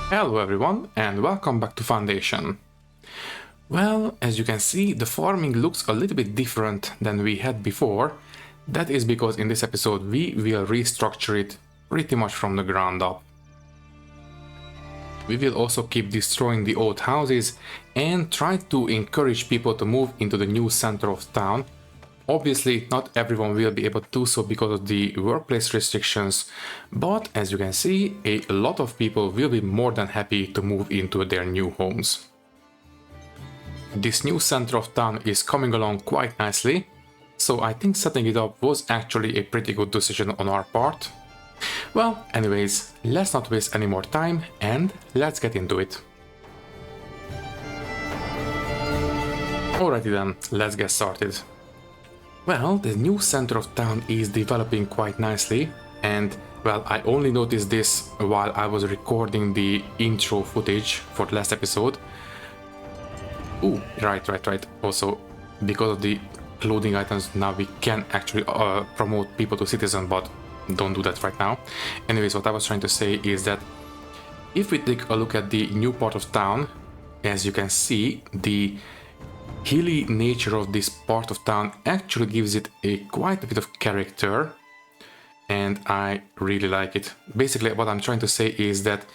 Hello everyone and welcome back to Foundation. Well, as you can see, the farming looks a little bit different than we had before. That is because in this episode we will restructure it pretty much from the ground up. We will also keep destroying the old houses and try to encourage people to move into the new center of town. Obviously, not everyone will be able to do so because of the workplace restrictions, but as you can see, a lot of people will be more than happy to move into their new homes. This new center of town is coming along quite nicely, so I think setting it up was actually a pretty good decision on our part. Well, anyways, let's not waste any more time and let's get into it. Alrighty then, let's get started. Well, the new center of town is developing quite nicely, and well, I only noticed this while I was recording the intro footage for the last episode. Ooh, right. Also, because of the clothing items, now we can actually promote people to citizen, but don't do that right now. Anyways, what I was trying to say is that if we take a look at the new part of town, as you can see, the hilly nature of this part of town actually gives it quite a bit of character, and I really like it. Basically, what I'm trying to say is that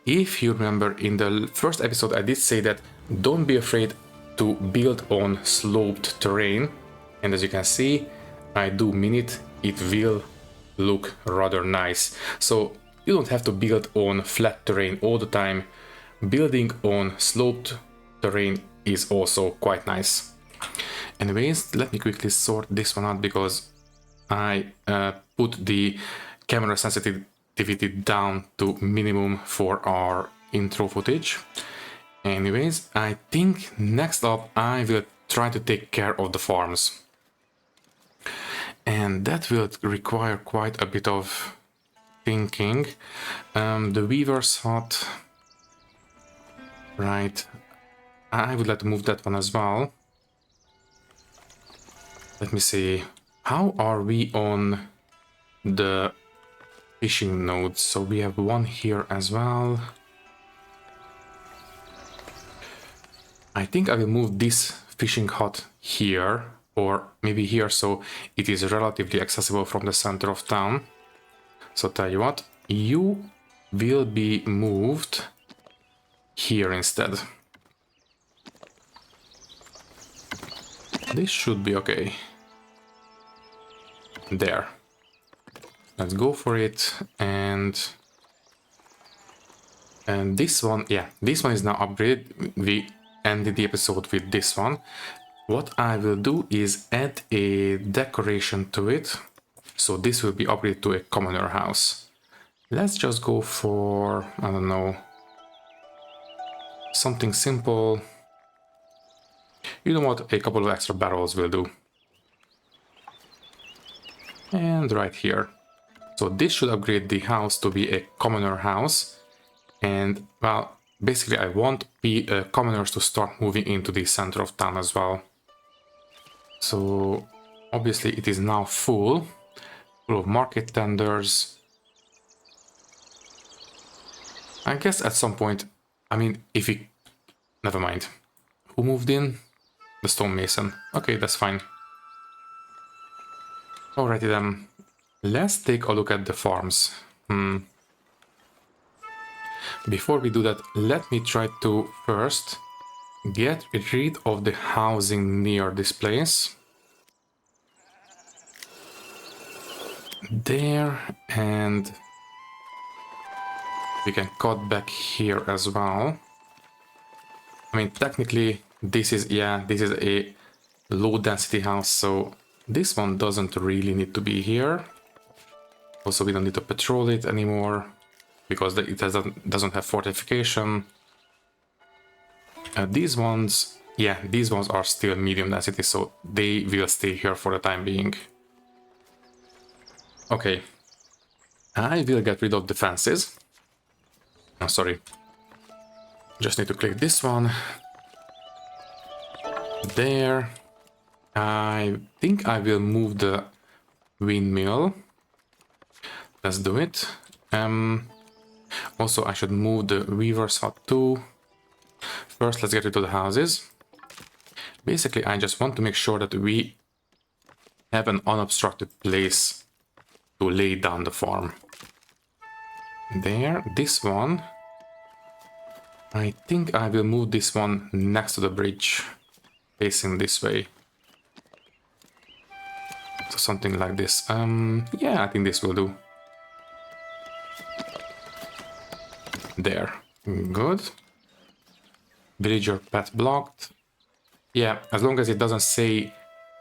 if you remember in the first episode I did say that don't be afraid to build on sloped terrain, and as you can see, I do mean it, it will look rather nice. So you don't have to build on flat terrain all the time. Building on sloped terrain is also quite nice. Anyways, let me quickly sort this one out because I put the camera sensitivity down to minimum for our intro footage. Anyways, I think next up I will try to take care of the farms. And that will require quite a bit of thinking. The weaver's hut. Right. I would like to move that one as well. Let me see. How are we on the fishing nodes? So we have one here as well. I think I will move this fishing hut here, or maybe here, so it is relatively accessible from the center of town. So tell you what, you will be moved here instead. This should be okay. There. Let's go for it. And this one, yeah, this one is now upgraded. We ended the episode with this one. What I will do is add a decoration to it. So this will be upgraded to a commoner house. Let's just go for, I don't know, something simple. You know what, a couple of extra barrels will do. And right here. So this should upgrade the house to be a commoner house. And well, basically I want commoners to start moving into the center of town as well. So obviously it is now full of market tenders. I guess at some point, I mean, if we, never mind. Who moved in? The stonemason. Okay, that's fine. Alrighty then, let's take a look at the farms. Before we do that, let me try to first get rid of the housing near this place. There, and we can cut back here as well. I mean, technically, this is a low density house, so this one doesn't really need to be here. Also, we don't need to patrol it anymore because it doesn't have fortification. These ones, yeah, these ones are still medium density, so they will stay here for the time being. Okay, I will get rid of the fences. Oh, sorry. Just need to click this one. There. I think I will move the windmill. Let's do it. Also, I should move the weaver's hut too. First, let's get rid of the houses. Basically, I just want to make sure that we have an unobstructed place to lay down the farm. There, this one. I think I will move this one next to the bridge, facing this way. So something like this. Yeah, I think this will do. There. Good. Villager path blocked. Yeah, as long as it doesn't say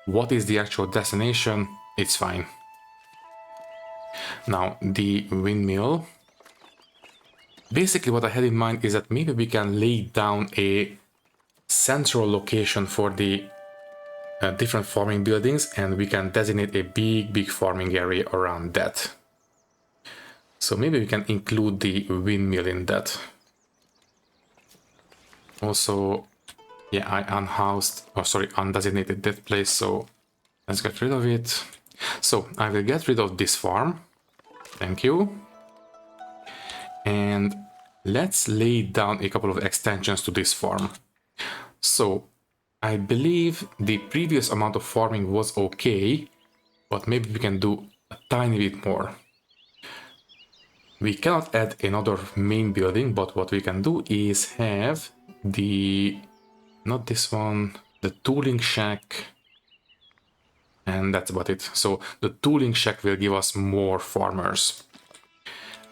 what is the actual destination, it's fine. Now, the windmill. Basically, what I had in mind is that maybe we can lay down a central location for the different farming buildings, and we can designate a big farming area around that. So maybe we can include the windmill in that. Also, yeah, I undesignated that place, so let's get rid of it. So I will get rid of this farm. Thank you. And let's lay down a couple of extensions to this farm. So I believe the previous amount of farming was okay, but maybe we can do a tiny bit more. We cannot add another main building, but what we can do is have the, not this one, the tooling shack, and that's about it. So the tooling shack will give us more farmers.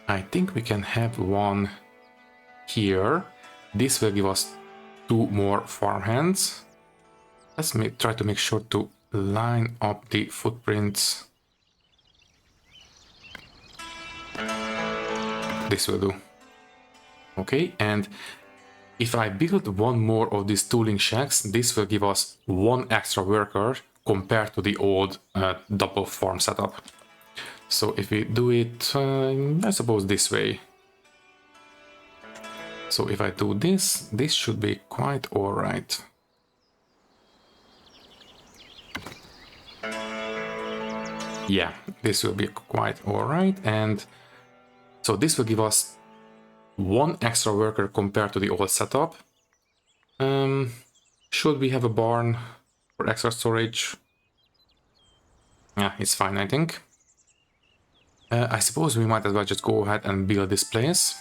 I think we can have one here. This will give us 2 more farmhands. Let's try to make sure to line up the footprints. This will do. Okay, and if I build one more of these tooling shacks, this will give us 1 extra worker compared to the old double farm setup. So if we do it, I suppose this way. So if I do this, this should be quite alright. Yeah, this will be quite alright, and so this will give us 1 extra worker compared to the old setup. Should we have a barn for extra storage? Yeah, it's fine, I think. I suppose we might as well just go ahead and build this place.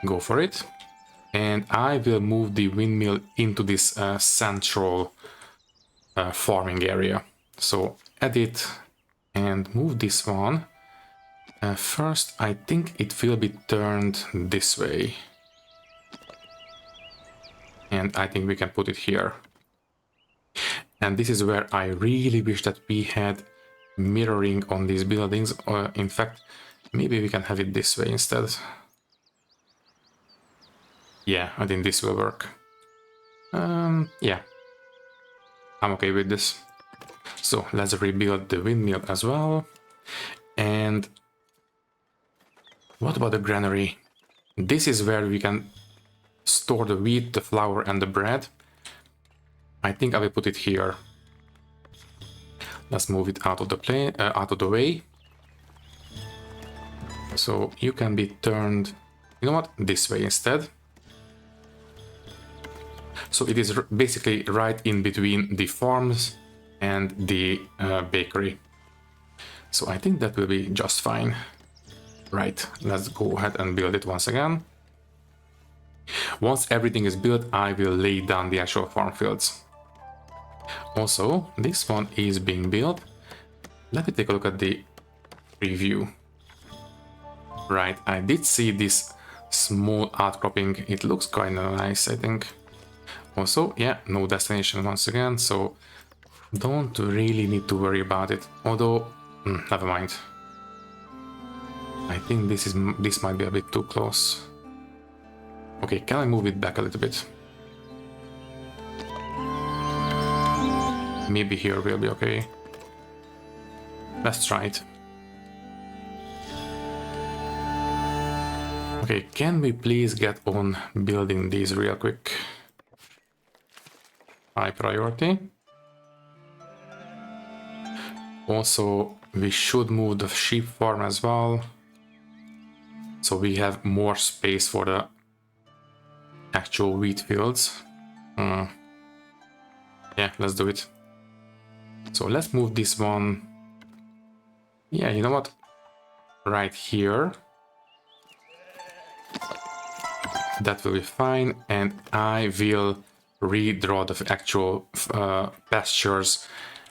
Go for it. And I will move the windmill into this central farming area. So edit and move this one. First, I think it will be turned this way. And I think we can put it here. And this is where I really wish that we had mirroring on these buildings. In fact, maybe we can have it this way instead. Yeah, I think this will work. Yeah, I'm okay with this. So let's rebuild the windmill as well. And what about the granary? This is where we can store the wheat, the flour, and the bread. I think I will put it here. Let's move it out of the out of the way. So you can be turned, you know what, this way instead. So it is basically right in between the farms and the bakery. So I think that will be just fine. Right, let's go ahead and build it once again. Once everything is built, I will lay down the actual farm fields. Also, this one is being built. Let me take a look at the preview. Right, I did see this small outcropping. It looks kind of nice, I think. Also, yeah, no destination once again, so don't really need to worry about it. Although, never mind. I think this might be a bit too close. Okay, can I move it back a little bit? Maybe here will be okay. Let's try it. Okay, can we please get on building these real quick? High priority. Also, we should move the sheep farm as well. so we have more space for the actual wheat fields. Yeah, let's do it. So let's move this one. Yeah, you know what? Right here. That will be fine, and I will redraw the actual pastures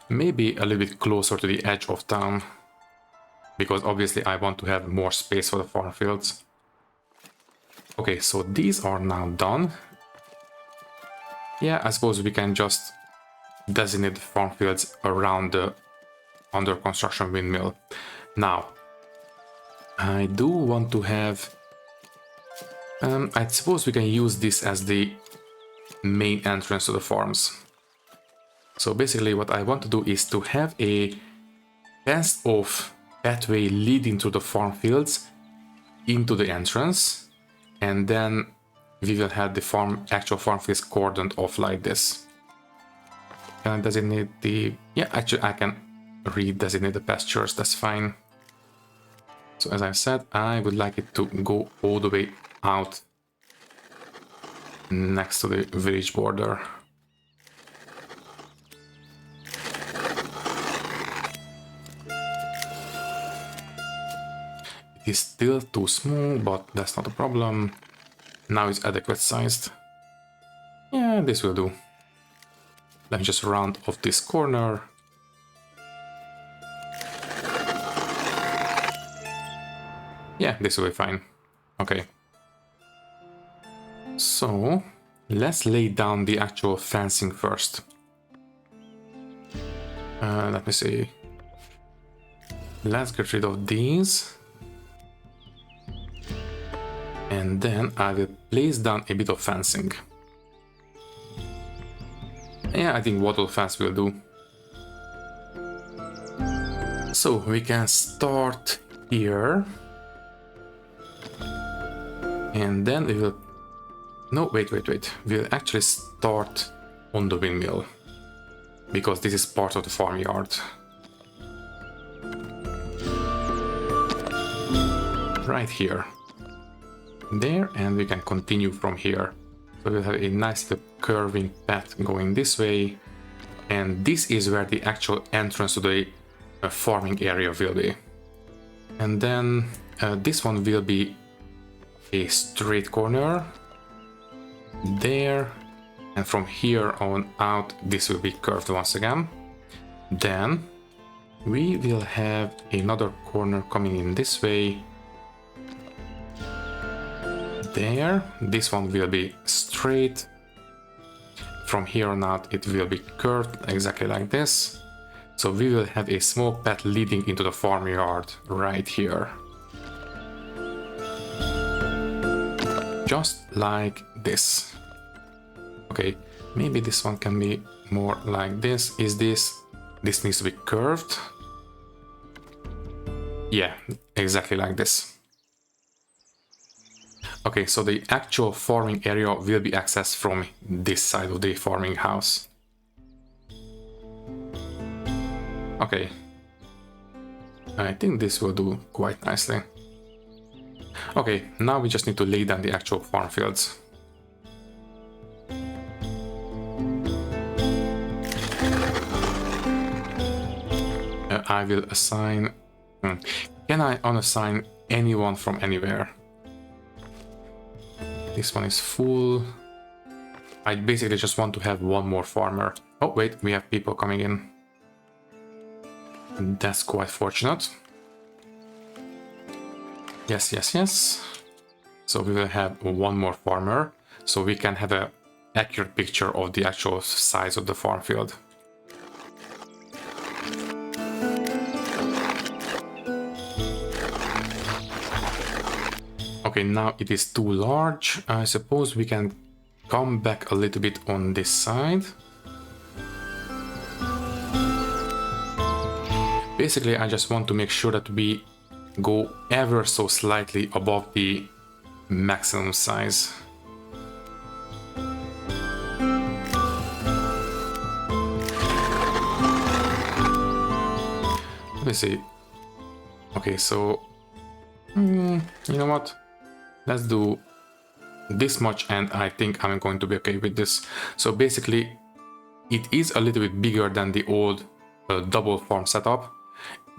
maybe a little bit closer to the edge of town, because obviously I want to have more space for the farm fields. Okay, so these are now done. Yeah, I suppose we can just designate the farm fields around the under construction windmill. Now, I do want to have... I suppose we can use this as the main entrance to the farms. So basically what I want to do is to have a fenced-off pathway leading to the farm fields into the entrance, and then we will have the actual farm fields cordoned off like this. Can I designate the... Yeah, actually I can redesignate the pastures, that's fine. So as I said, I would like it to go all the way out next to the village border. It is still too small, but that's not a problem. Now it's adequate sized. Yeah, this will do. Let me just round off this corner. Yeah, this will be fine. Okay. So, let's lay down the actual fencing first. Let me see. Let's get rid of these. And then I will place down a bit of fencing. Yeah, I think wattle fence will do. So, we can start here. And then we will... No, wait. We'll actually start on the windmill, because this is part of the farmyard. Right here. There, and we can continue from here. So we'll have a nice little curving path going this way. And this is where the actual entrance to the farming area will be. And then this one will be a straight corner. There, and from here on out this will be curved once again. Then we will have another corner coming in this way. There, this one will be straight. From here on out it will be curved exactly like this. So we will have a small path leading into the farmyard right here. Just like this. Okay, maybe this one can be more like this. This needs to be curved. Yeah, exactly like this. Okay, so the actual farming area will be accessed from this side of the farming house. Okay. I think this will do quite nicely. Okay, now we just need to lay down the actual farm fields. I will assign... Can I unassign anyone from anywhere? This one is full. I basically just want to have one more farmer. Oh wait, we have people coming in. That's quite fortunate. Yes. So we will have one more farmer, so we can have an accurate picture of the actual size of the farm field. Okay, now it is too large. I suppose we can come back a little bit on this side. Basically, I just want to make sure that we go ever so slightly above the maximum size. Let me see. Okay, so you know what? let's do this much, and I think I'm going to be okay with this. So basically, it is a little bit bigger than the old double farm setup.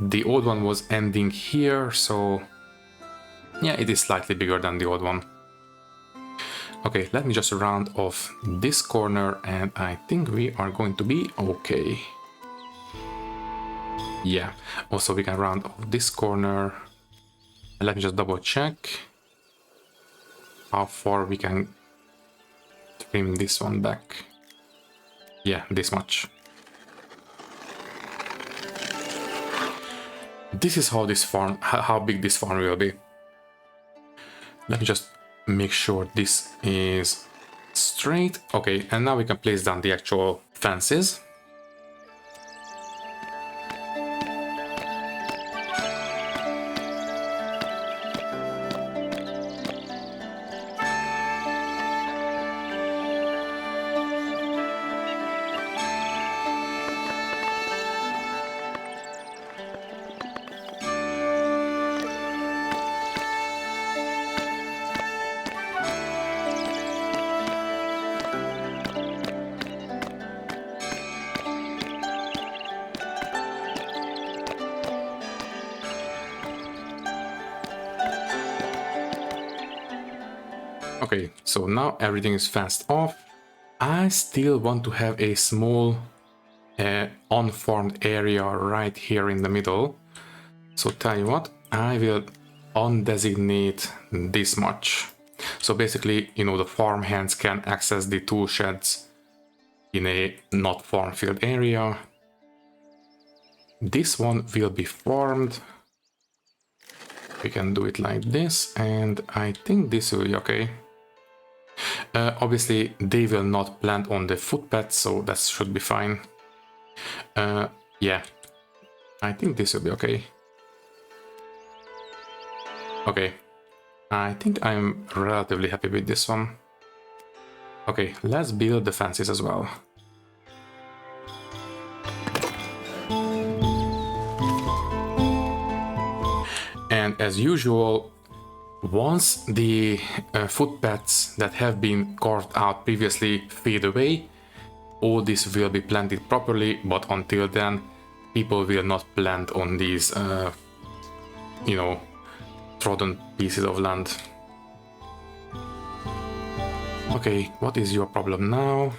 The old one was ending here, so yeah, it is slightly bigger than the old one. Okay, let me just round off this corner, and I think we are going to be okay. Yeah, also we can round off this corner. Let me just double check how far we can trim this one back. Yeah, this much. This is how this farm, how big this farm will be. Let me just make sure this is straight. Okay, and now we can place down the actual fences. Okay, so now everything is fenced off. I still want to have a small unfarmed area right here in the middle. So tell you what, I will undesignate this much. So basically, you know, the farm hands can access the tool sheds in a not farm field area. This one will be farmed. We can do it like this, and I think this will be okay. Obviously, they will not plant on the footpath, so that should be fine. Yeah, I think this will be okay. Okay, I think I'm relatively happy with this one. Okay, let's build the fences as well. And as usual, once the footpaths that have been carved out previously fade away, all this will be planted properly, but until then, people will not plant on these, you know, trodden pieces of land. Okay, what is your problem now?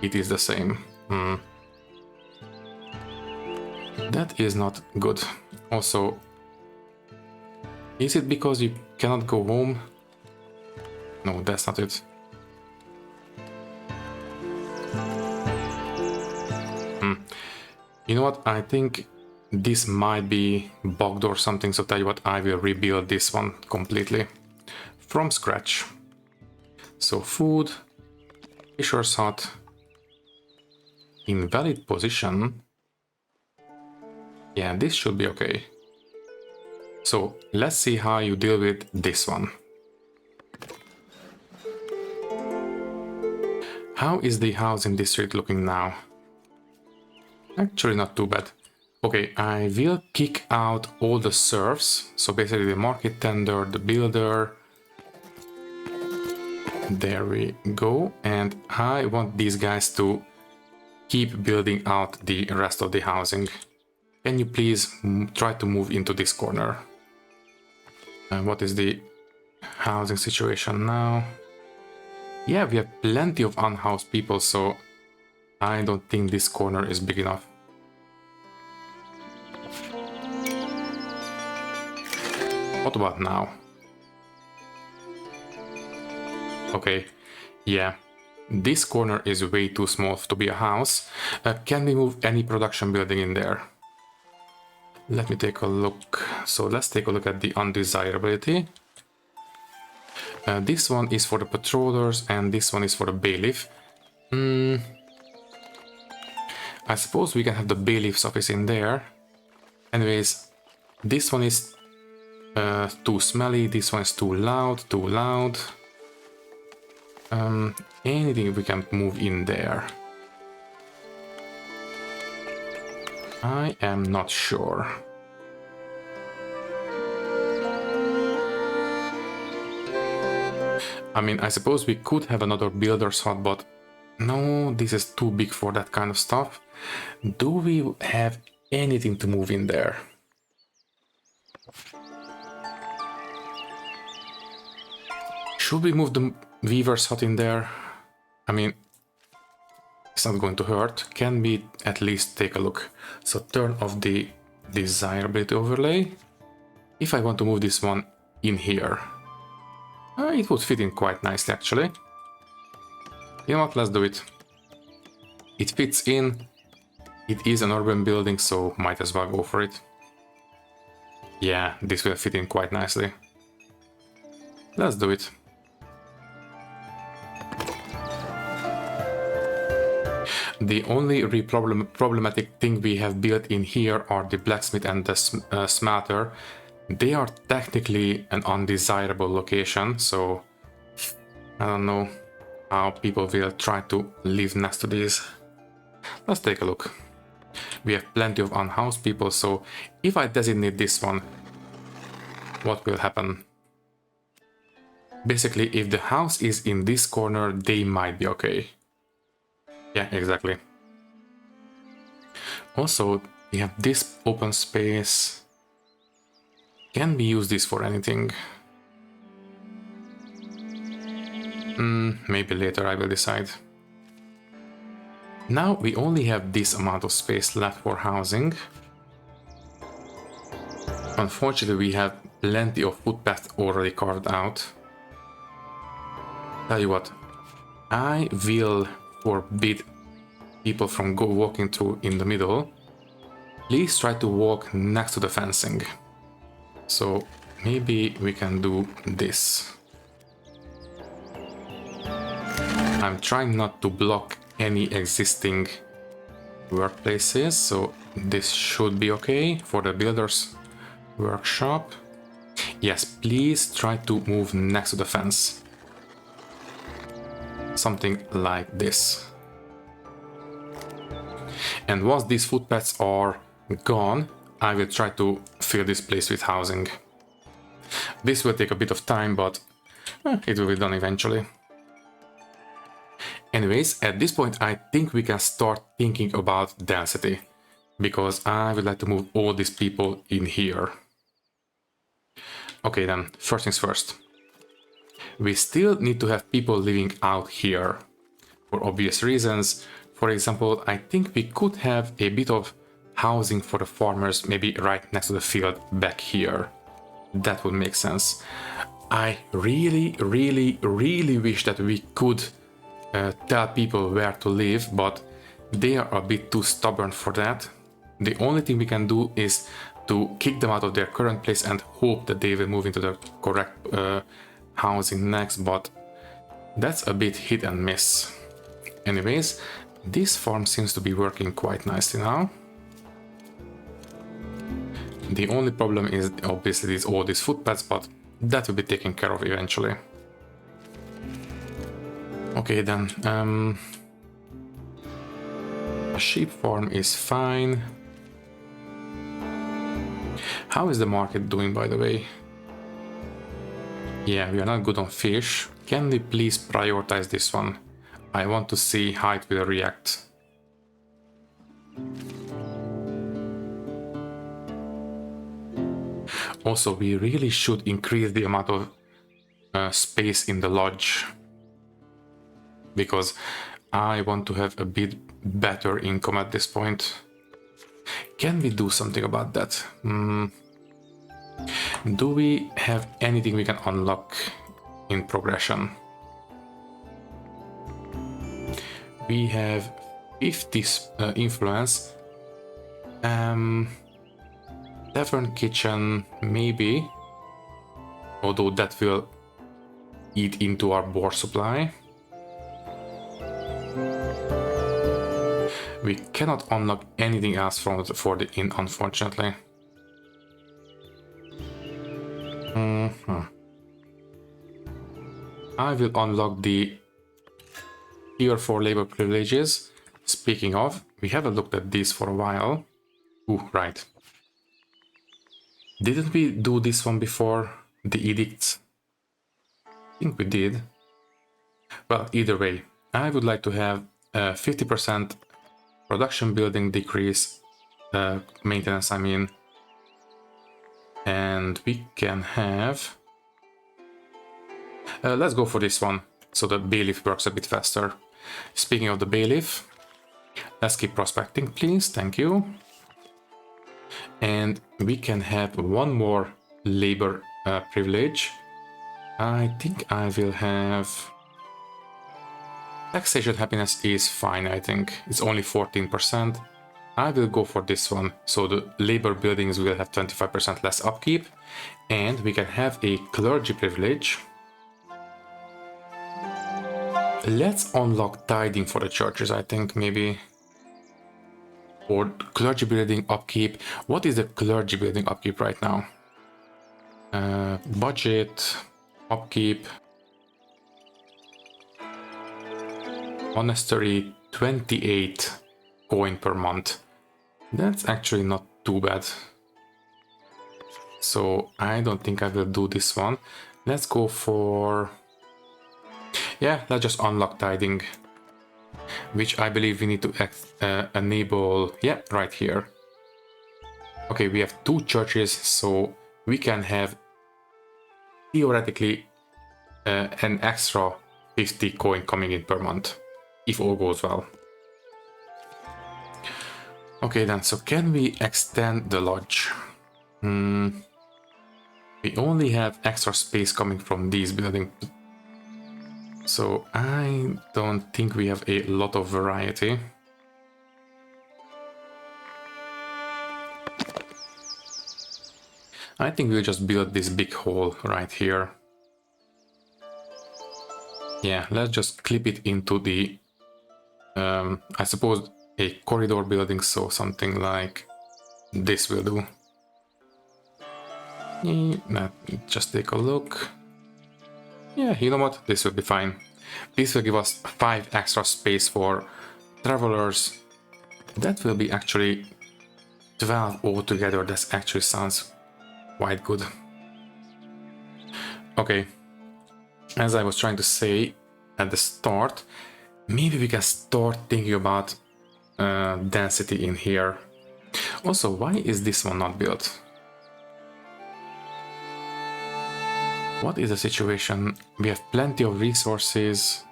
It is the same. That is not good. Also, is it because you cannot go home? No, that's not it. You know what? I think this might be bugged or something, so tell you what, I will rebuild this one completely from scratch. So food, fisher's hut, invalid position. Yeah, this should be okay. So let's see how you deal with this one. How is the housing district looking now? Actually not too bad. Okay, I will kick out all the serfs. So basically the market tender, the builder. There we go. And I want these guys to keep building out the rest of the housing. Can you please try to move into this corner? What is the housing situation now? Yeah, we have plenty of unhoused people, so I don't think this corner is big enough. What about now? Okay, yeah, this corner is way too small to be a house. Can we move any production building in there? Let me take a look. So let's take a look at the undesirability. This one is for the patrollers and this one is for the bailiff. I suppose we can have the bailiff's office in there. Anyways, this one is too smelly, this one is too loud, anything we can move in there. I am not sure. I mean, I suppose we could have another builder's hut, but no, this is too big for that kind of stuff. Do we have anything to move in there? Should we move the weaver's hut in there? I mean, it's not going to hurt. Can we at least take a look? So turn off the desirability overlay. If I want to move this one in here, it would fit in quite nicely actually. You know what, let's do it. It fits in. It is an urban building, so might as well go for it. Yeah, this will fit in quite nicely. Let's do it. The only problematic thing we have built in here are the blacksmith and the smelter. They are technically an undesirable location, so I don't know how people will try to live next to these. Let's take a look. We have plenty of unhoused people, so if I designate this one, what will happen? Basically, if the house is in this corner, they might be okay. Yeah, exactly. Also, we have this open space. Can we use this for anything? Maybe later I will decide. Now we only have this amount of space left for housing. Unfortunately, we have plenty of footpaths already carved out. Tell you what, I will forbid people from walking through in the middle. Please try to walk next to the fencing. So maybe we can do this. I'm trying not to block any existing workplaces, so this should be okay for the builder's workshop. Yes, please try to move next to the fence. Something like this. And once these footpaths are gone, I will try to fill this place with housing. This will take a bit of time, but it will be done eventually. Anyways, at this point I think we can start thinking about density, because I would like to move all these people in here. Okay then, first things first. We still need to have people living out here, for obvious reasons. For example, I think we could have a bit of housing for the farmers, maybe right next to the field back here. That would make sense. I really wish that we could tell people where to live, but they are a bit too stubborn for that. The only thing we can do is to kick them out of their current place and hope that they will move into the correct housing next, but that's a bit hit and miss. Anyways, this farm seems to be working quite nicely now. The only problem is obviously all these footpaths, but that will be taken care of eventually. Okay then, a sheep farm is fine. How is the market doing, by the way? Yeah, we are not good on fish. Can we please prioritize this one? I want to see how it will react. Also, we really should increase the amount of space in the lodge, because I want to have a bit better income at this point. Can we do something about that? Do we have anything we can unlock in progression? We have 50 influence. Tavern kitchen, maybe. Although that will eat into our board supply. We cannot unlock anything else for the inn, unfortunately. I will unlock the tier 4 labor privileges. Speaking of, we haven't looked at these for a while. Ooh, right. Didn't we do this one before? The edicts? I think we did. Well, either way, I would like to have a 50% production building decrease, maintenance, I mean, and we can have, let's go for this one, so the bailiff works a bit faster. Speaking of the bailiff, let's keep prospecting, please, thank you. And we can have one more labor privilege. I think I will have... Taxation happiness is fine, I think. It's only 14%. I will go for this one. So the labor buildings will have 25% less upkeep. And we can have a clergy privilege. Let's unlock tithing for the churches, I think, maybe. Or clergy building upkeep. What is the clergy building upkeep right now? Budget, upkeep. Monastery, 28 coin per month. That's actually not too bad. So I don't think I will do this one. Let's go for... Yeah, let's just unlock tithing. Which I believe we need to enable... Yeah, right here. Okay, we have 2 churches, so we can have theoretically an extra 50 coin coming in per month. If all goes well. Okay then, so can we extend the lodge? We only have extra space coming from these buildings. So I don't think we have a lot of variety. I think we'll just build this big hole right here. Yeah, let's just clip it into the... I suppose a corridor building, so something like this will do. Just take a look. Yeah, you know what? This will be fine. This will give us 5 extra space for travelers. That will be actually 12 altogether. That actually sounds quite good. Okay, as I was trying to say at the start, maybe we can start thinking about density in here. Also, why is this one not built? What is the situation? We have plenty of resources.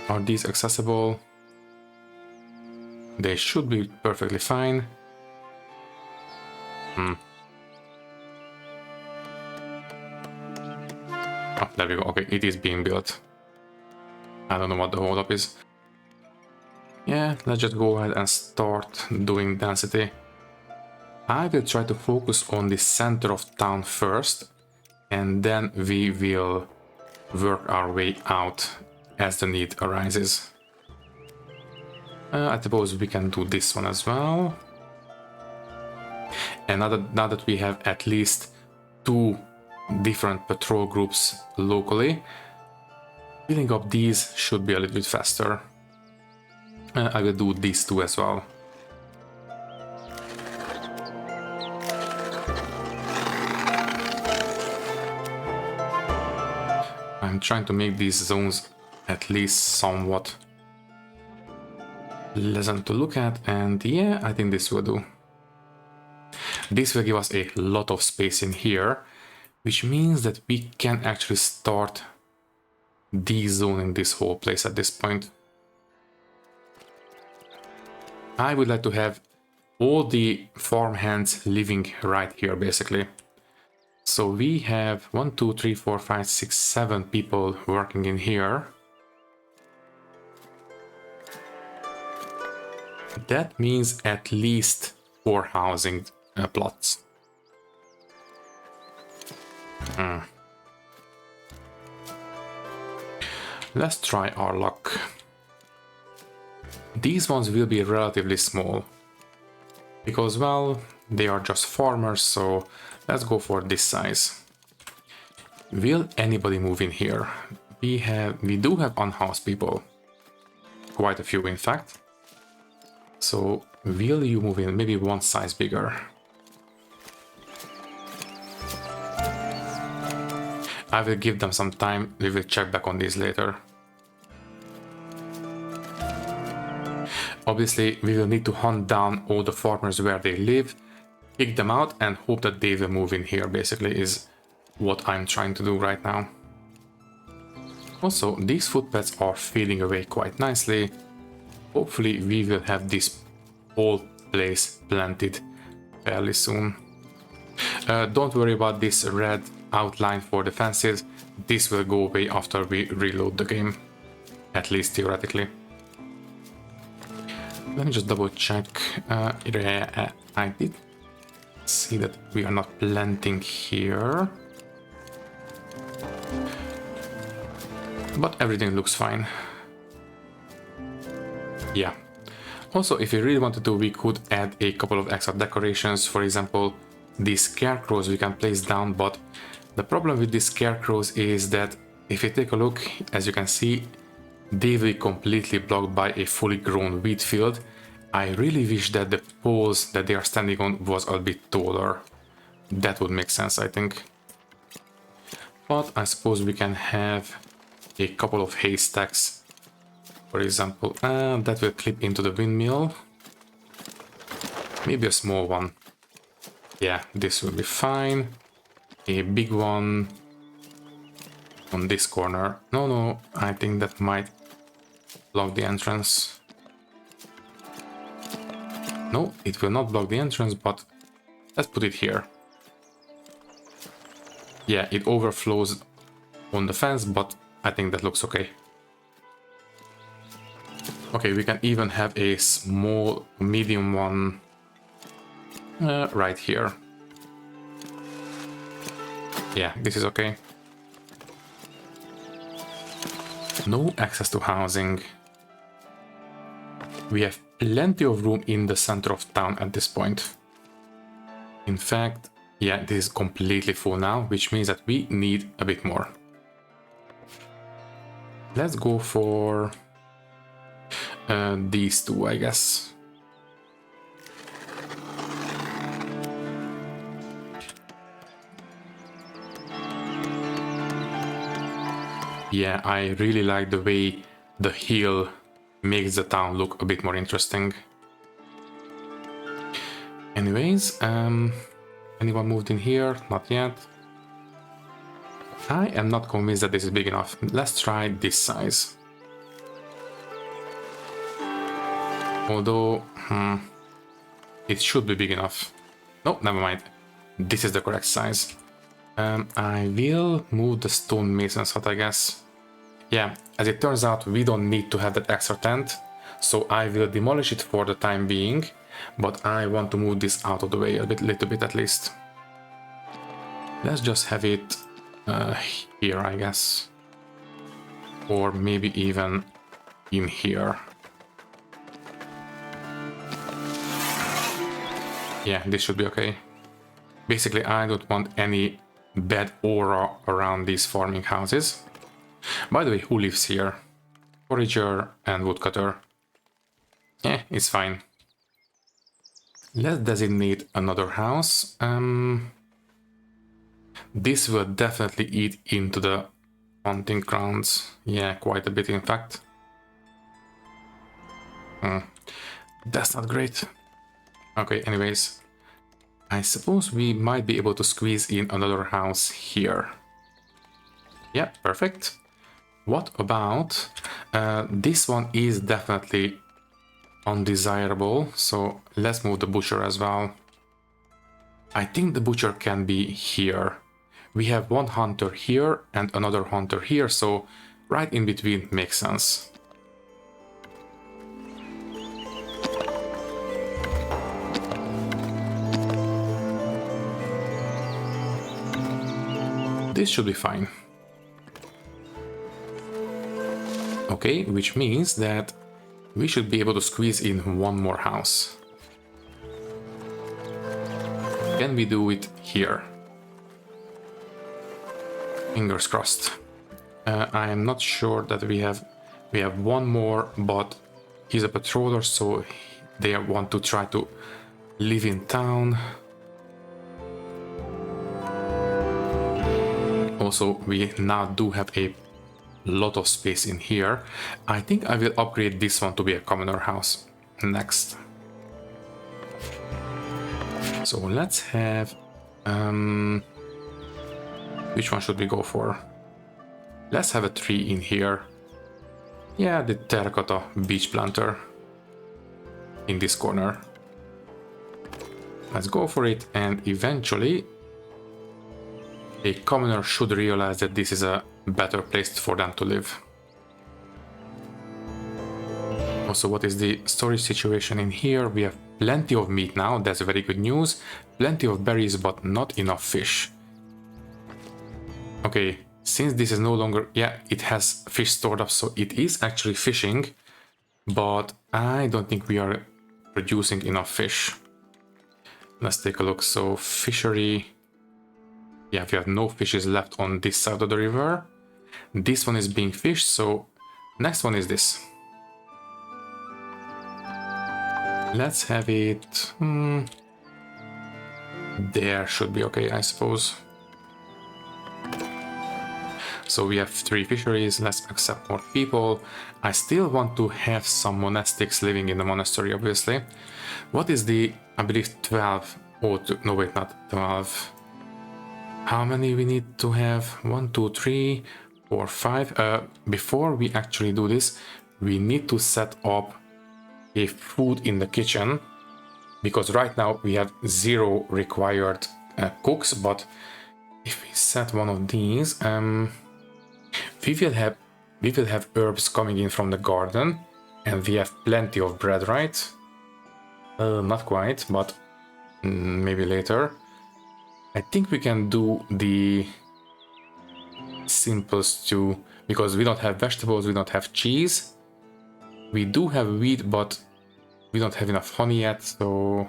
Are these accessible? They should be perfectly fine. Oh, there we go. Okay, it is being built. I don't know what the holdup is. Yeah, let's just go ahead and start doing density. I will try to focus on the center of town first, and then we will work our way out as the need arises. I suppose we can do this one as well. And now that we have at least 2 different patrol groups locally, filling up these should be a little bit faster. I will do these 2 as well. I'm trying to make these zones at least somewhat pleasant to look at, and yeah, I think this will do. This will give us a lot of space in here, which means that we can actually start de-zoning this whole place at this point. I would like to have all the farmhands living right here, basically. So we have 1, 2, 3, 4, 5, 6, 7 people working in here. That means at least 4 housing plots. Let's try our luck. These ones will be relatively small, because, well, they are just farmers, so let's go for this size. Will anybody move in here? We do have unhoused people. Quite a few, in fact. So, will you move in? Maybe one size bigger. I will give them some time. We will check back on these later. Obviously, we will need to hunt down all the farmers where they live, kick them out, and hope that they will move in here, basically, is what I'm trying to do right now. Also, these footpaths are fading away quite nicely. Hopefully, we will have this whole place planted fairly soon. Don't worry about this red outline for the fences. This will go away after we reload the game, at least theoretically. Let me just double check. I did see that we are not planting here, but everything looks fine. Yeah. Also, if we really wanted to, we could add a couple of extra decorations. For example, these scarecrows we can place down, but the problem with these scarecrows is that if you take a look, as you can see, they will be completely blocked by a fully grown wheat field. I really wish that the poles that they are standing on was a bit taller. That would make sense, I think. But I suppose we can have a couple of haystacks, for example, that will clip into the windmill. Maybe a small one. Yeah, this will be fine. A big one on this corner. No, I think that might block the entrance. No, it will not block the entrance, but let's put it here. Yeah, it overflows on the fence, but I think that looks okay. Okay, we can even have a small, medium one right here. Yeah, this is okay. No access to housing. We have plenty of room in the center of town at this point. In fact, yeah, this is completely full now, which means that we need a bit more. Let's go for these two, I guess. Yeah, I really like the way the hill makes the town look a bit more interesting. Anyways, anyone moved in here? Not yet. I am not convinced that this is big enough. Let's try this size. Although, it should be big enough. No, never mind. This is the correct size. I will move the stonemason's hut, I guess. Yeah, as it turns out, we don't need to have that extra tent, so I will demolish it for the time being, but I want to move this out of the way a little bit at least. Let's just have it here, I guess. Or maybe even in here. Yeah, this should be okay. Basically, I don't want any bad aura around these farming houses. By the way, who lives here? Forager and woodcutter. Yeah, it's fine. Let's designate another house. This will definitely eat into the hunting grounds. Yeah, quite a bit in fact. That's not great. Okay, anyways. I suppose we might be able to squeeze in another house here. Yeah, perfect. What about... this one is definitely undesirable, so let's move the butcher as well. I think the butcher can be here. We have one hunter here and another hunter here, so right in between makes sense. This should be fine. Okay, which means that we should be able to squeeze in one more house. Can we do it here? Fingers crossed. I am not sure that we have one more, but he's a patroller, so they want to try to live in town. Also, we now do have a lot of space in here. I think I will upgrade this one to be a commoner house next. So let's have... which one should we go for? Let's have a tree in here. Yeah, the terracotta beach planter in this corner. Let's go for it, and eventually a commoner should realize that this is a better place for them to live. Also, what is the storage situation in here? We have plenty of meat now, that's very good news. Plenty of berries, but not enough fish. Okay, since this is no longer... yeah, it has fish stored up, so it is actually fishing. But I don't think we are producing enough fish. Let's take a look. So, fishery... yeah, we have no fishes left on this side of the river. This one is being fished, so next one is this. Let's have it... there should be okay, I suppose. So we have 3 fisheries, let's accept more people. I still want to have some monastics living in the monastery, obviously. What is the... I believe 12... oh, no wait, not 12. How many we need to have? 1, 2, 3, 4, 5. Before we actually do this, we need to set up a food in the kitchen, because right now we have 0 required cooks. But if we set one of these, we will have herbs coming in from the garden, and we have plenty of bread, right? Not quite, but maybe later. I think we can do the simple stew, because we don't have vegetables, we don't have cheese. We do have wheat, but we don't have enough honey yet, so...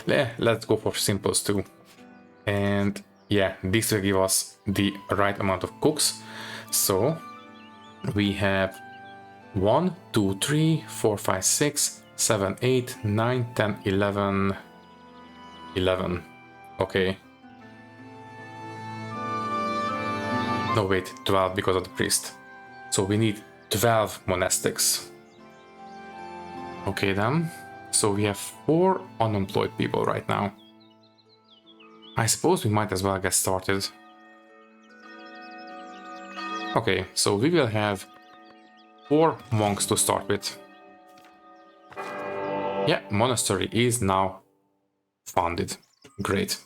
let's go for simple stew. And yeah, this will give us the right amount of cooks. So we have 1, 2, 3, 4, 5, 6, 7, 8, 9, 10, 11. 11. Okay. No, wait, 12 because of the priest. So we need 12 monastics. Okay then. So we have 4 unemployed people right now. I suppose we might as well get started. Okay, so we will have 4 monks to start with. Yeah, monastery is now founded. Great.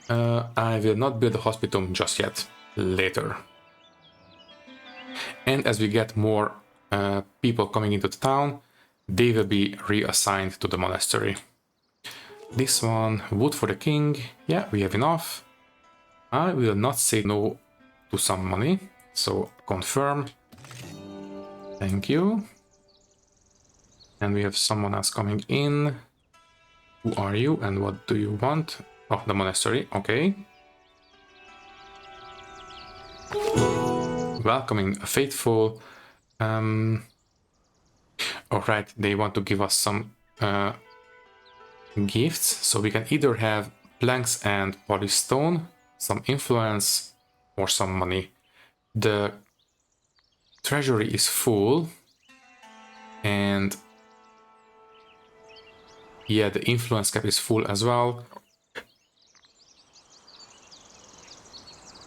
I will not build a hospital just yet. Later. And as we get more people coming into the town, they will be reassigned to the monastery. This one, wood for the king. Yeah, we have enough. I will not say no to some money. So confirm. Thank you. And we have someone else coming in. Who are you and what do you want? Oh, the monastery. Okay. Welcoming a faithful. Alright, they want to give us some gifts. So we can either have planks and polished stone, some influence, or some money. The treasury is full. And yeah, the influence cap is full as well.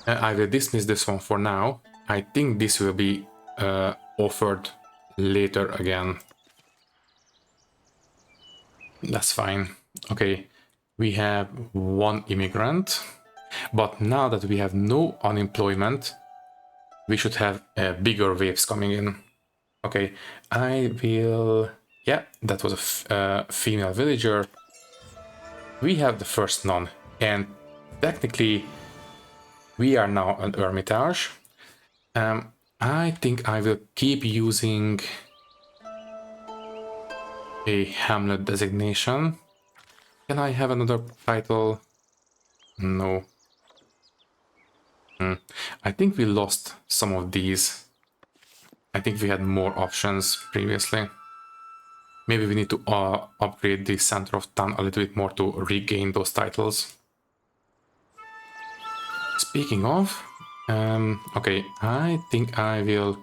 I will dismiss this one for now. I think this will be offered later again. That's fine. Okay, we have 1 immigrant. But now that we have no unemployment, we should have bigger waves coming in. Okay, I will... yeah, that was a female villager. We have the first nun, and technically we are now an hermitage. I think I will keep using a hamlet designation. Can I have another title? No. I think we lost some of these. I think we had more options previously. Maybe we need to upgrade the center of town a little bit more to regain those titles. Speaking of, okay, I think I will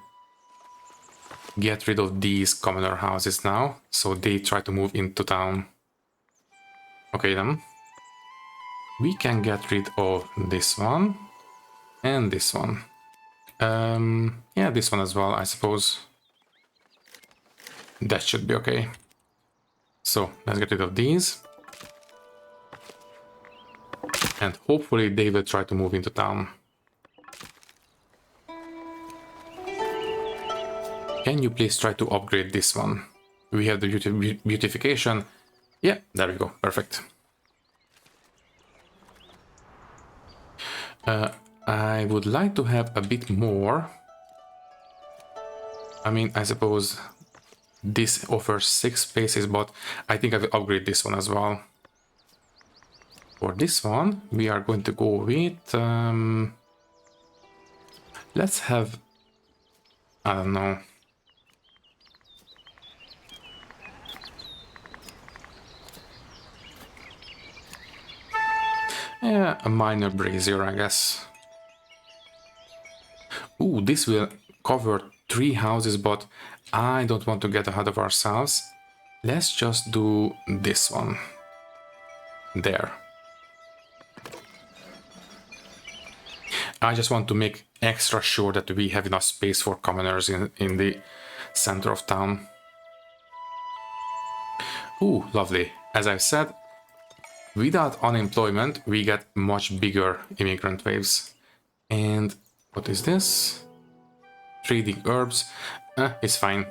get rid of these commoner houses now, so they try to move into town. Okay then. We can get rid of this one and this one. Yeah, this one as well, I suppose. That should be okay. So let's get rid of these. And hopefully they will try to move into town. Can you please try to upgrade this one? We have the beautification. Yeah, there we go. Perfect. I would like to have a bit more. I mean, I suppose this offers 6 spaces, but I think I will upgrade this one as well. For this one, we are going to go with... let's have... I don't know. Yeah, a minor brazier, I guess. Ooh, this will cover 3 houses, but I don't want to get ahead of ourselves. Let's just do this one. There. I just want to make extra sure that we have enough space for commoners in the center of town. Ooh, lovely. As I've said, without unemployment, we get much bigger immigrant waves. And what is this? Trading herbs. It's fine.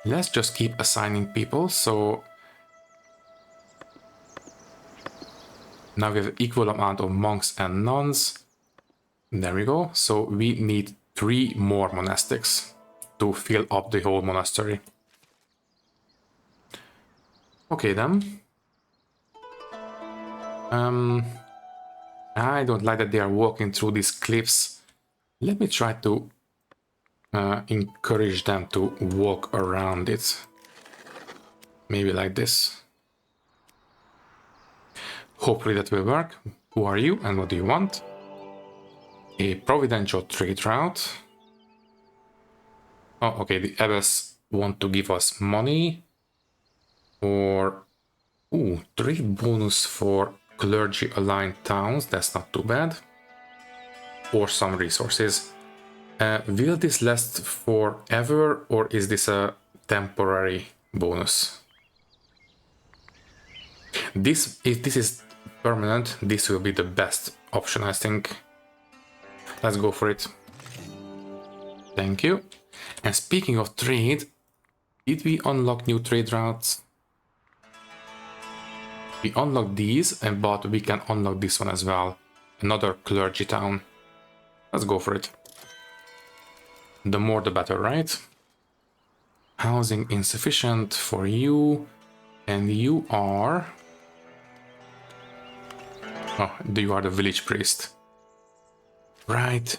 Let's just keep assigning people, so... Now we have equal amount of monks and nuns. There we go. So we need 3 more monastics to fill up the whole monastery. Okay then. I don't like that they are walking through these cliffs. Let me try to encourage them to walk around it. Maybe like this. Hopefully that will work. Who are you and what do you want? A providential trade route. Oh, okay, the abbess want to give us money. Or... Ooh, trade bonus for clergy aligned towns. That's not too bad. Or some resources. Will this last forever or is this a temporary bonus? If this is permanent, this will be the best option, I think. Let's go for it. Thank you. And speaking of trade, did we unlock new trade routes? We unlocked these, but we can unlock this one as well. Another clergy town. Let's go for it. The more the better, right? Housing insufficient for you. And you are... Oh, you are the village priest. Right,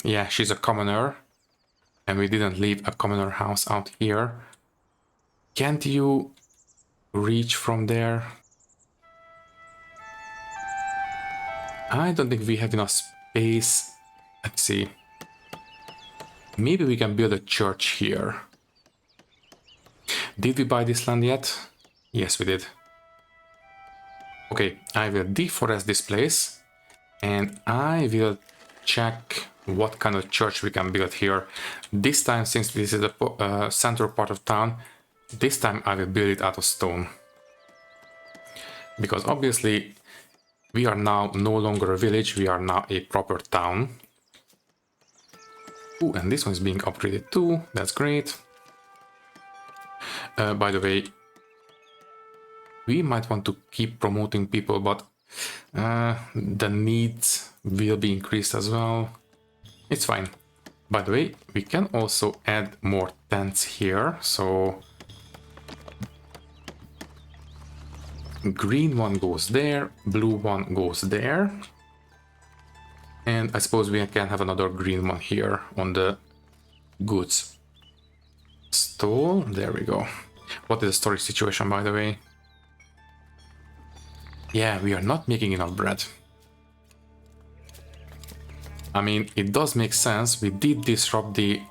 yeah, she's a commoner. And we didn't leave a commoner house out here. Can't you reach from there? I don't think we have enough space. Let's see. Maybe we can build a church here. Did we buy this land yet? Yes, we did. Okay, I will deforest this place. And I will check what kind of church we can build here. This time, since this is the central part of town, this time I will build it out of stone. Because obviously we are now no longer a village, we are now a proper town. Ooh, and this one is being upgraded too, that's great. By the way, we might want to keep promoting people, but the needs will be increased as well. It's fine. By the way, we can also add more tents here, so green one goes there, blue one goes there. And I suppose we can have another green one here on the goods stall. There we go. What is the storage situation, by the way? Yeah, we are not making enough bread. I mean, it does make sense. We did disrupt the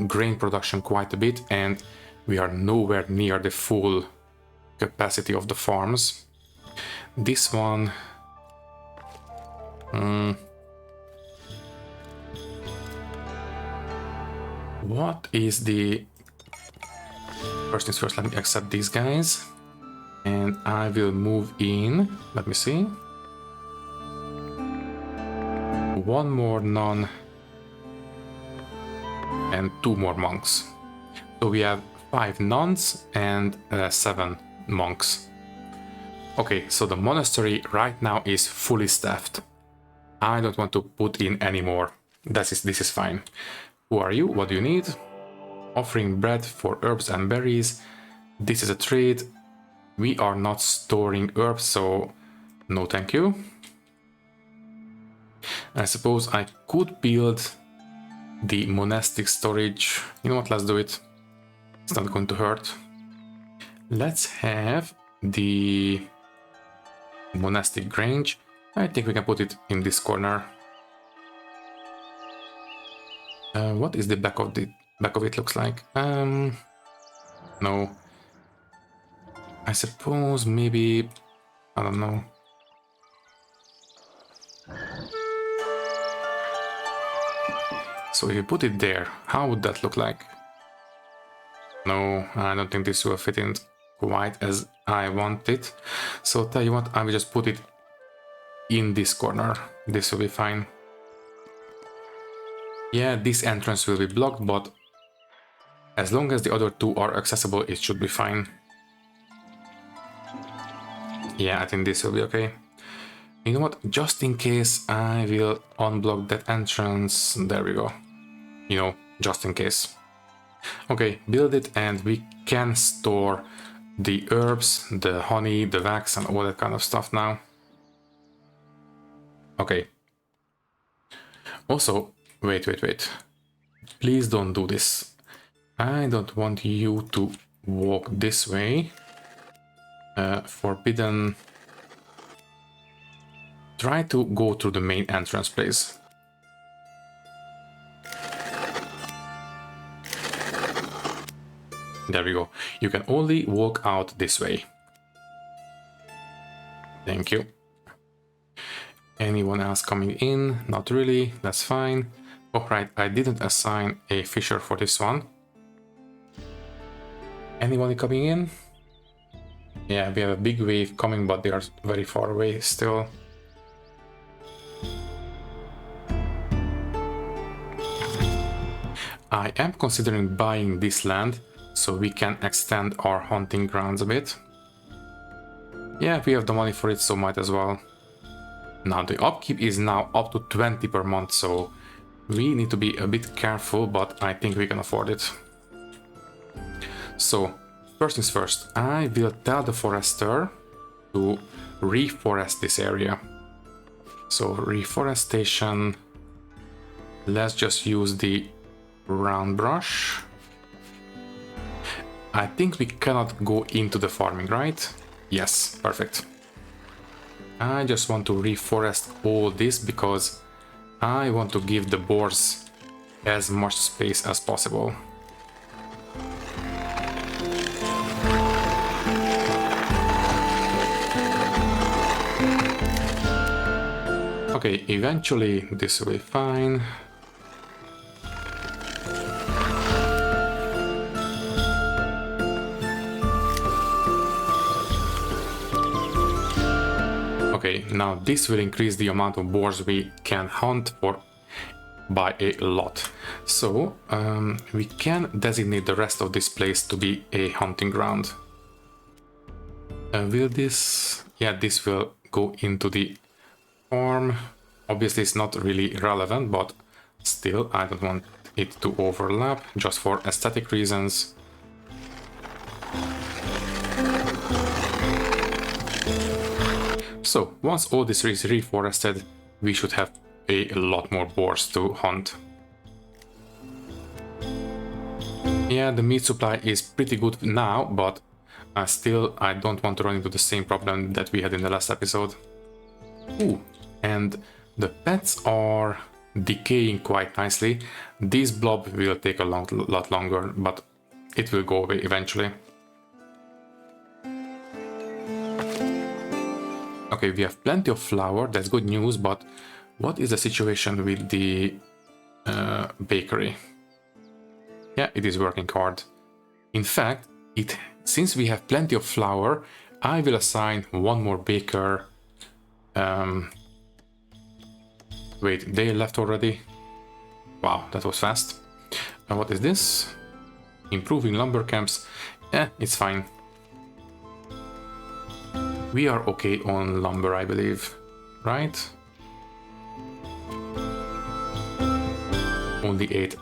grain production quite a bit, and we are nowhere near the full capacity of the farms. This one... what is the... First things first, let me accept these guys. And I will move in, let me see. One more nun and 2 more monks. So we have 5 nuns and 7 monks. Okay, so the monastery right now is fully staffed. I don't want to put in any more. This is fine. Who are you? What do you need? Offering bread for herbs and berries. This is a trade. We are not storing herbs, so no thank you. I suppose I could build the monastic storage. You know what, let's do it. It's not going to hurt. Let's have the monastic grange. I think we can put it in this corner. What is the back of it looks like? No. I suppose maybe, I don't know. So if you put it there, how would that look like? No, I don't think this will fit in quite as I want it. So tell you what, I will just put it in this corner. This will be fine. Yeah, this entrance will be blocked, but as long as the other 2 are accessible, it should be fine. Yeah, I think this will be okay. You know what? Just in case, I will unblock that entrance. There we go. You know, just in case. Okay, build it and we can store the herbs, the honey, the wax and all that kind of stuff now. Okay. Also, wait. Please don't do this. I don't want you to walk this way. Forbidden. Try to go through the main entrance, please. There we go. You can only walk out this way. Thank you. Anyone else coming in? Not really. That's fine. Oh, right. I didn't assign a fisher for this one. Anyone coming in? Yeah, we have a big wave coming, but they are very far away still. I am considering buying this land so we can extend our hunting grounds a bit. Yeah, we have the money for it, so might as well. Now the upkeep is now up to 20 per month, so we need to be a bit careful, but I think we can afford it. So, first things first, I will tell the forester to reforest this area. So, reforestation, let's just use the round brush. I think we cannot go into the farming, right? Yes, perfect. I just want to reforest all this because I want to give the boars as much space as possible. Okay, eventually this will be fine. Okay, now this will increase the amount of boars we can hunt for by a lot. So we can designate the rest of this place to be a hunting ground. Will this... yeah, this will go into the farm. Obviously it's not really relevant, but still I don't want it to overlap, just for aesthetic reasons. So once all this is reforested, we should have a lot more boars to hunt. Yeah, the meat supply is pretty good now, but still I don't want to run into the same problem that we had in the last episode. Ooh, and The pets are decaying quite nicely. This blob will take a lot longer, but it will go away eventually. Okay, we have plenty of flour, that's good news, but what is the situation with the bakery? Yeah, it is working hard. In fact, since we have plenty of flour, I will assign one more baker. Wait, they left already? Wow, that was fast. What is this? Improving lumber camps. It's fine. We are okay on lumber, I believe, right? Only 8.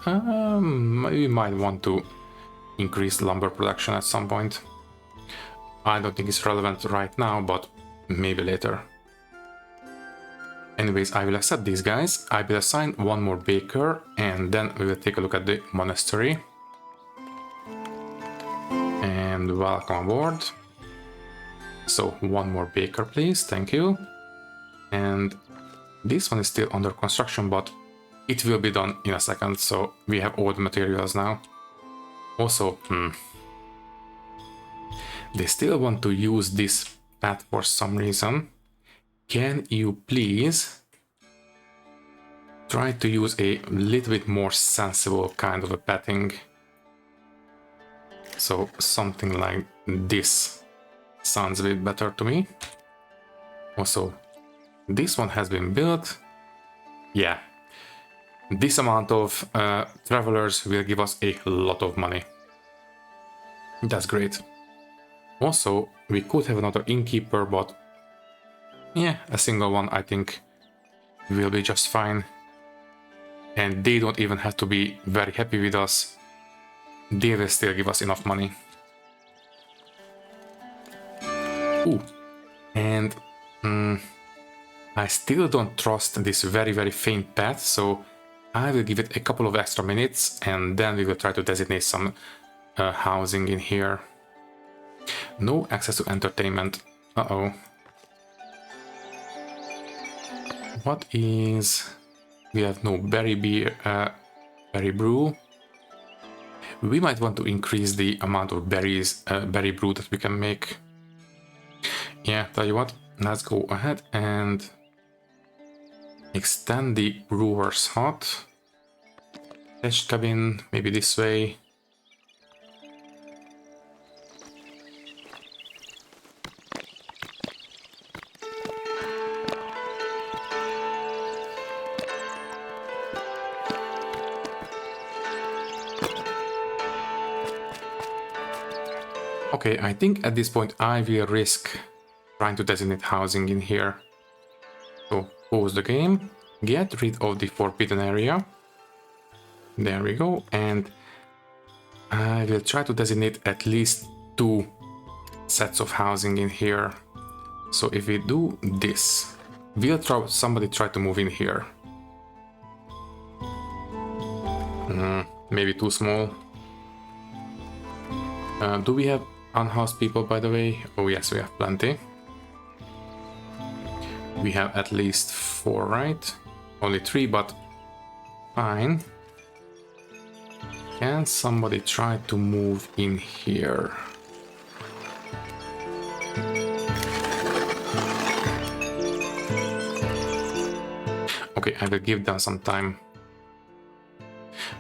We might want to increase lumber production at some point. I don't think it's relevant right now, but maybe later. Anyways, I will accept these guys. I will assign one more baker, and then we will take a look at the monastery. And welcome aboard. So, one more baker, please. Thank you. And this one is still under construction, but it will be done in a second, so we have all the materials now. Also, they still want to use this path for some reason. Can you please try to use a little bit more sensible kind of a pathing? So something like this sounds a bit better to me. Also, this one has been built. Yeah, this amount of travelers will give us a lot of money. That's great. Also, we could have another innkeeper, but yeah, a single one I think will be just fine. And they don't even have to be very happy with us. They will still give us enough money. Ooh, and I still don't trust this very faint path, so I will give it a couple of extra minutes and then we will try to designate some housing in here. No access to entertainment. Uh-oh. What is... We have no berry beer, berry brew. We might want to increase the amount of berry brew that we can make. Yeah, tell you what, let's go ahead and extend the brewer's hut. Test cabin, maybe this way. Okay, I think at this point I will risk trying to designate housing in here. So, pause the game, get rid of the forbidden area. There we go, and I will try to designate at least 2 sets of housing in here. So if we do this, will somebody try to move in here? Maybe too small. Do we have unhoused people, by the way? Oh yes, we have plenty. We have at least 4, right? Only 3, but fine. Can somebody try to move in here? Okay, I will give them some time.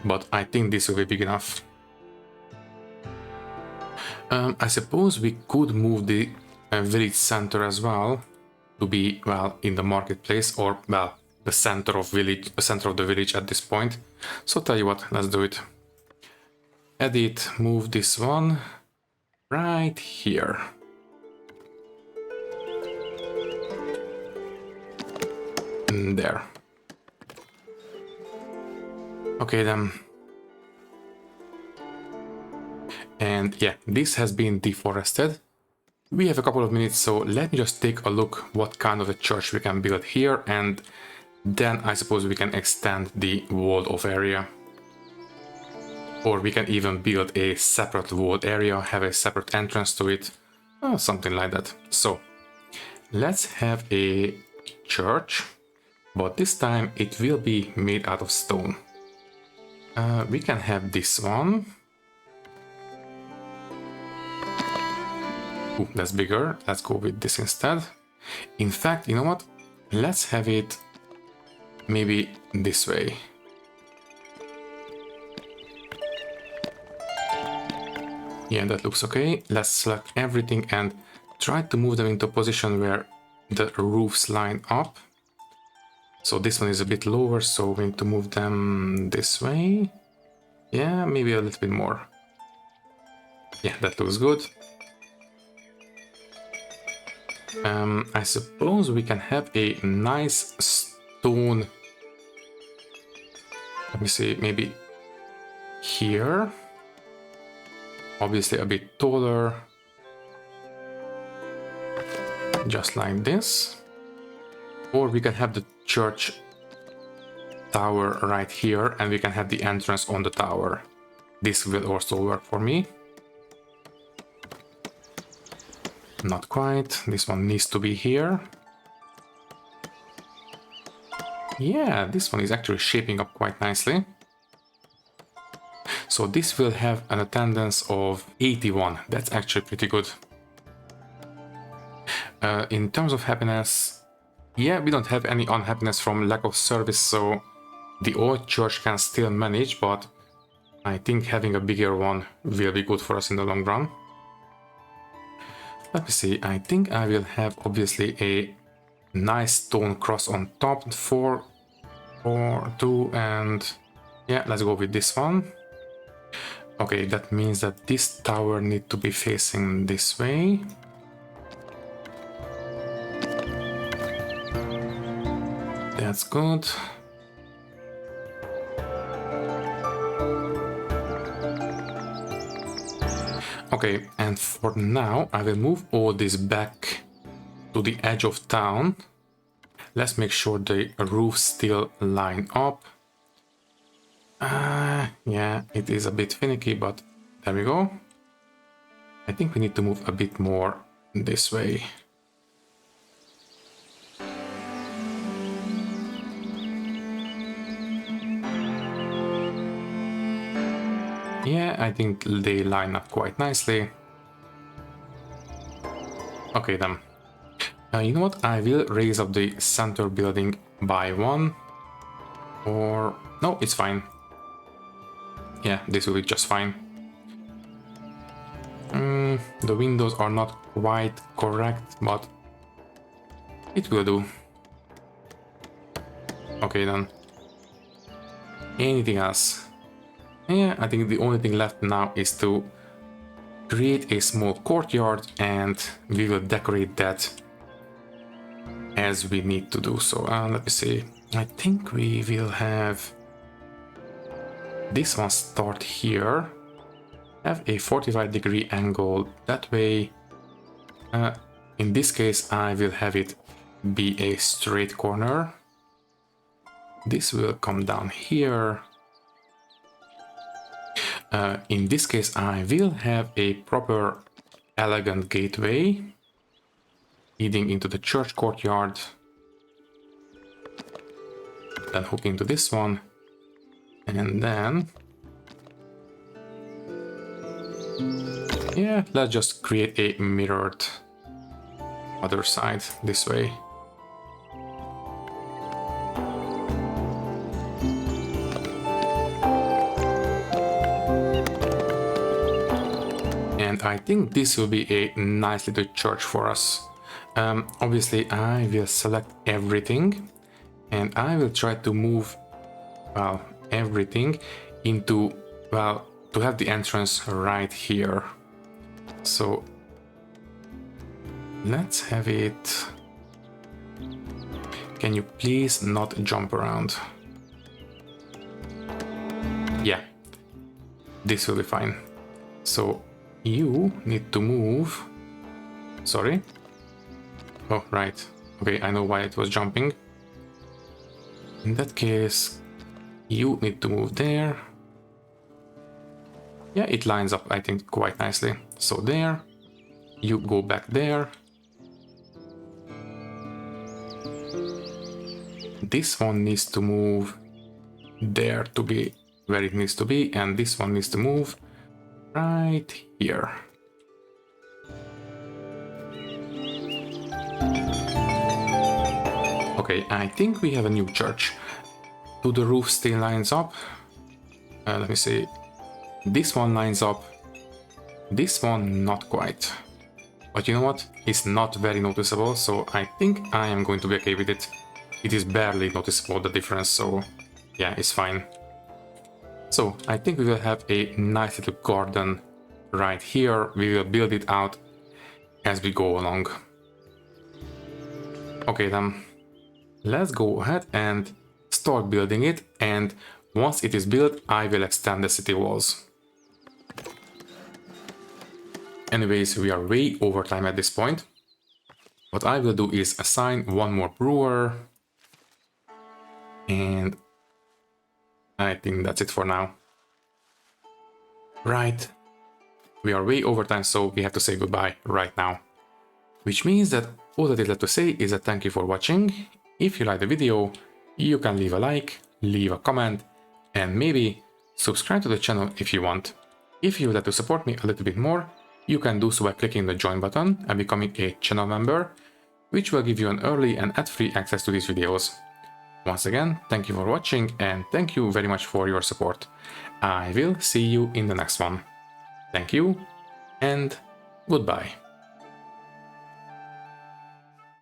But I think this will be big enough. I suppose we could move the village center as well to be, well, in the marketplace, or, well, the center of the village at this point. So tell you what, let's do it. Edit, move this one right here. And there. Okay then. And yeah, this has been deforested. We have a couple of minutes, so let me just take a look what kind of a church we can build here, and then I suppose we can extend the walled off area. Or we can even build a separate walled area, have a separate entrance to it, something like that. So let's have a church. but this time it will be made out of stone. We can have this one. Ooh, that's bigger. Let's go with this instead. In fact, you know what? Let's have it maybe this way. Yeah, that looks okay. Let's select everything and try to move them into a position where the roofs line up. So this one is a bit lower, so we need to move them this way. Yeah, maybe a little bit more. Yeah, that looks good. I suppose we can have a nice stone. Let me see, maybe here. Obviously a bit taller. Just like this. Or we can have the church tower right here and we can have the entrance on the tower. This will also work for me. Not quite. This one needs to be here. Yeah, this one is actually shaping up quite nicely. So this will have an attendance of 81. That's actually pretty good. In terms of happiness, yeah, we don't have any unhappiness from lack of service, so the old church can still manage, but I think having a bigger one will be good for us in the long run. Let me see, I think I will have obviously a nice stone cross on top, 4, 2, and yeah, let's go with this one. Okay, that means that this tower needs to be facing this way. That's good. Okay, and for now I will move all this back to the edge of town. Let's make sure the roofs still line up. Yeah, it is a bit finicky, but there we go. I think we need to move a bit more this way. Yeah, I think they line up quite nicely. Okay then. You know what? I will raise up the center building by 1. Or... no, it's fine. Yeah, this will be just fine. The windows are not quite correct, but it will do. Okay then. Anything else? Yeah, I think the only thing left now is to create a small courtyard and we will decorate that as we need to do so. Let me see. I think we will have this one start here. Have a 45-degree angle that way. In this case, I will have it be a straight corner. This will come down here. In this case, I will have a proper elegant gateway leading into the church courtyard. Then hook into this one. And then... yeah, let's just create a mirrored other side this way. And I think this will be a nice little church for us. Obviously, I will select everything and I will try to move, well, everything into, well, to have the entrance right here. So let's have it. Can you please not jump around? Yeah, this will be fine. So you need to move. Sorry. Oh, right. Okay, I know why it was jumping. In that case, you need to move there. Yeah, it lines up, I think, quite nicely. So there, you go back there. this one needs to move there to be where it needs to be, and this one needs to move right here. Okay, I think we have a new church. Do the roof still lines up? Let me see. This one lines up. This one not quite. But you know what? It's not very noticeable, so I think I am going to be okay with it. It is barely noticeable, the difference, so yeah, it's fine. So I think we will have a nice little garden right here. We will build it out as we go along. Okay then, let's go ahead and start building it, and once it is built, I will extend the city walls. Anyways, we are way over time at this point. What I will do is assign one more brewer, and I think that's it for now. Right, we are way over time, so we have to say goodbye right now. Which means that all that is left to say is a thank you for watching. If you like the video, you can leave a like, leave a comment, and maybe subscribe to the channel if you want. If you would like to support me a little bit more, you can do so by clicking the join button and becoming a channel member, which will give you an early and ad-free access to these videos. Once again, thank you for watching, and thank you very much for your support. I will see you in the next one. Thank you, and goodbye.